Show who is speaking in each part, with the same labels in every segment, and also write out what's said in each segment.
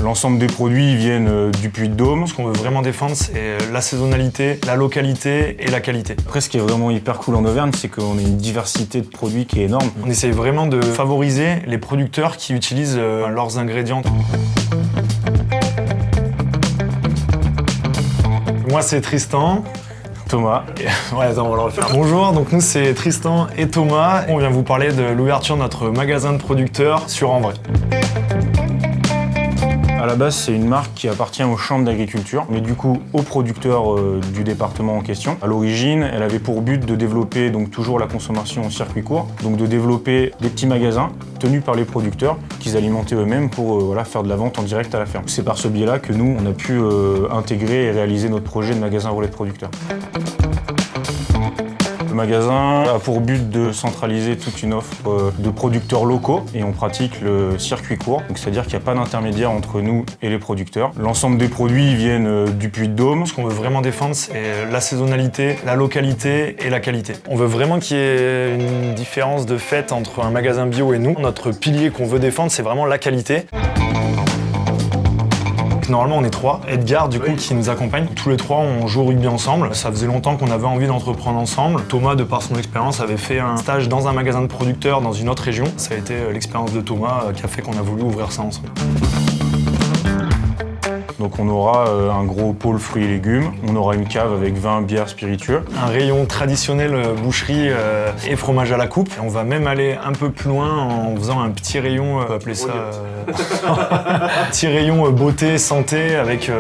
Speaker 1: L'ensemble des produits viennent du Puy-de-Dôme.
Speaker 2: Ce qu'on veut vraiment défendre, c'est la saisonnalité, la localité et la qualité.
Speaker 1: Après, ce qui est vraiment hyper cool en Auvergne, c'est qu'on a une diversité de produits qui est énorme.
Speaker 2: On essaye vraiment de favoriser les producteurs qui utilisent leurs ingrédients. Moi, c'est Tristan.
Speaker 1: Thomas.
Speaker 2: Ouais, attends, on va le refaire. Bonjour, donc nous c'est Tristan et Thomas. On vient vous parler de l'ouverture de notre magasin de producteurs sur Amvray.
Speaker 1: À la base, c'est une marque qui appartient aux chambres d'agriculture, mais du coup aux producteurs du département en question. À l'origine, elle avait pour but de développer donc toujours la consommation au circuit court, donc de développer des petits magasins tenus par les producteurs qu'ils alimentaient eux-mêmes pour faire de la vente en direct à la ferme. C'est par ce biais-là que nous, on a pu intégrer et réaliser notre projet de magasin relais de producteurs. Le magasin a pour but de centraliser toute une offre de producteurs locaux et on pratique le circuit court, c'est-à-dire qu'il n'y a pas d'intermédiaire entre nous et les producteurs. L'ensemble des produits viennent du Puy-de-Dôme.
Speaker 2: Ce qu'on veut vraiment défendre, c'est la saisonnalité, la localité et la qualité. On veut vraiment qu'il y ait une différence de fait entre un magasin bio et nous. Notre pilier qu'on veut défendre, c'est vraiment la qualité. Normalement, on est trois. Edgar, du coup, qui nous accompagne. Tous les trois, on joue au rugby ensemble. Ça faisait longtemps qu'on avait envie d'entreprendre ensemble. Thomas, de par son expérience, avait fait un stage dans un magasin de producteurs dans une autre région. Ça a été l'expérience de Thomas qui a fait qu'on a voulu ouvrir ça ensemble.
Speaker 1: Donc on aura un gros pôle fruits et légumes, on aura une cave avec vin, bière, spiritueux.
Speaker 2: Un rayon traditionnel boucherie et fromage à la coupe. Et on va même aller un peu plus loin en faisant un petit rayon, on peut appeler ça... petit rayon beauté, santé avec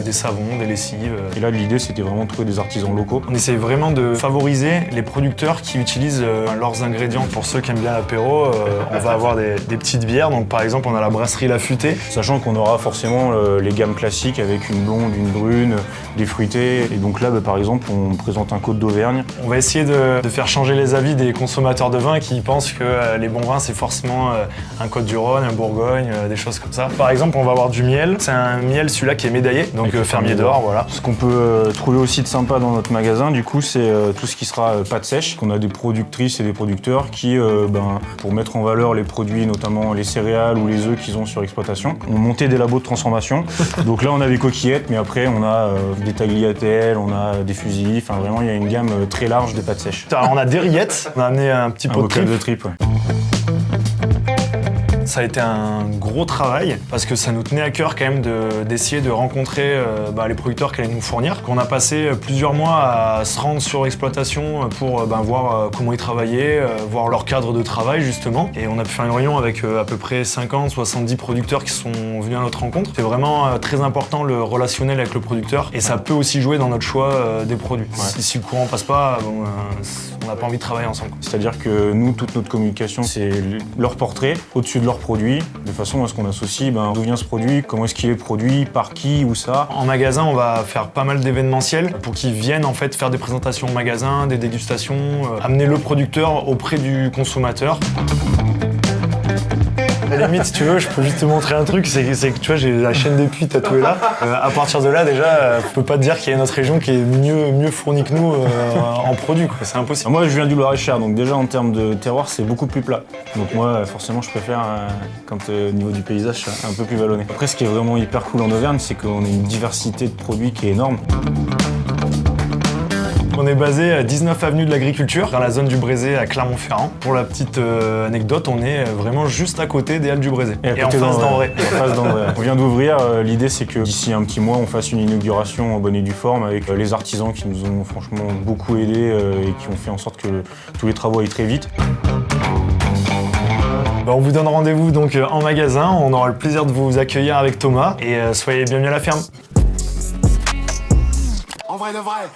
Speaker 2: des savons, des lessives.
Speaker 1: Et là l'idée c'était vraiment de trouver des artisans locaux.
Speaker 2: On essaye vraiment de favoriser les producteurs qui utilisent leurs ingrédients. Pour ceux qui aiment bien l'apéro, on va avoir des petites bières. Donc par exemple on a la brasserie La Futée.
Speaker 1: Sachant qu'on aura forcément les gammes classiques avec une blonde, une brune, des fruités. Et donc là, par exemple, on présente un Côte d'Auvergne.
Speaker 2: On va essayer de faire changer les avis des consommateurs de vin qui pensent que les bons vins, c'est forcément un Côte-du-Rhône, un Bourgogne, des choses comme ça. Par exemple, on va avoir du miel. C'est un miel, celui-là, qui est médaillé, donc fermier d'or, voilà.
Speaker 1: Ce qu'on peut trouver aussi de sympa dans notre magasin, du coup, c'est tout ce qui sera pâte sèche. On a des productrices et des producteurs qui, pour mettre en valeur les produits, notamment les céréales ou les œufs qu'ils ont sur exploitation, ont monté des labos de transformation. Donc là, on a des coquillettes, mais après, on a des tagliatelles, on a des fusils. Enfin, vraiment, il y a une gamme très large de pâtes sèches.
Speaker 2: Alors, on a des rillettes. On a amené un petit pot
Speaker 1: de tripes. Ouais.
Speaker 2: Ça a été un gros travail parce que ça nous tenait à cœur quand même d'essayer de rencontrer les producteurs qui allaient nous fournir. On a passé plusieurs mois à se rendre sur exploitation pour voir comment ils travaillaient, voir leur cadre de travail justement. Et on a pu faire une réunion avec à peu près 50-70 producteurs qui sont venus à notre rencontre. C'est vraiment très important le relationnel avec le producteur et ça peut aussi jouer dans notre choix des produits. Ouais. Si le courant passe pas, on n'a pas envie de travailler ensemble.
Speaker 1: C'est-à-dire que nous, toute notre communication, c'est leur portrait au-dessus de leur produit, de façon à ce qu'on associe d'où vient ce produit, comment est-ce qu'il est produit, par qui, où ça.
Speaker 2: En magasin, on va faire pas mal d'événementiels pour qu'ils viennent en fait faire des présentations au magasin, des dégustations, amener le producteur auprès du consommateur. À la limite, si tu veux, je peux juste te montrer un truc, c'est que tu vois, j'ai la chaîne des puits tatouée là. À partir de là, déjà, je peux pas te dire qu'il y a une autre région qui est mieux fournie que nous en produits, quoi. C'est impossible.
Speaker 1: Moi, je viens du Loir-et-Cher, donc déjà en termes de terroir, c'est beaucoup plus plat. Donc moi, forcément, je préfère quand au niveau du paysage, c'est un peu plus vallonné. Après, ce qui est vraiment hyper cool en Auvergne, c'est qu'on a une diversité de produits qui est énorme.
Speaker 2: On est basé à 19 avenue de l'Agriculture, dans la zone du Brézé à Clermont-Ferrand. Pour la petite anecdote, on est vraiment juste à côté des Halles du Brézé.
Speaker 1: Et
Speaker 2: en face d'Amvray.
Speaker 1: On vient d'ouvrir. L'idée, c'est que d'ici un petit mois, on fasse une inauguration en bonne et due forme avec les artisans qui nous ont franchement beaucoup aidés et qui ont fait en sorte que tous les travaux aillent très vite.
Speaker 2: On vous donne rendez-vous donc en magasin. On aura le plaisir de vous accueillir avec Thomas et soyez bienvenus à la ferme.
Speaker 3: En vrai de vrai.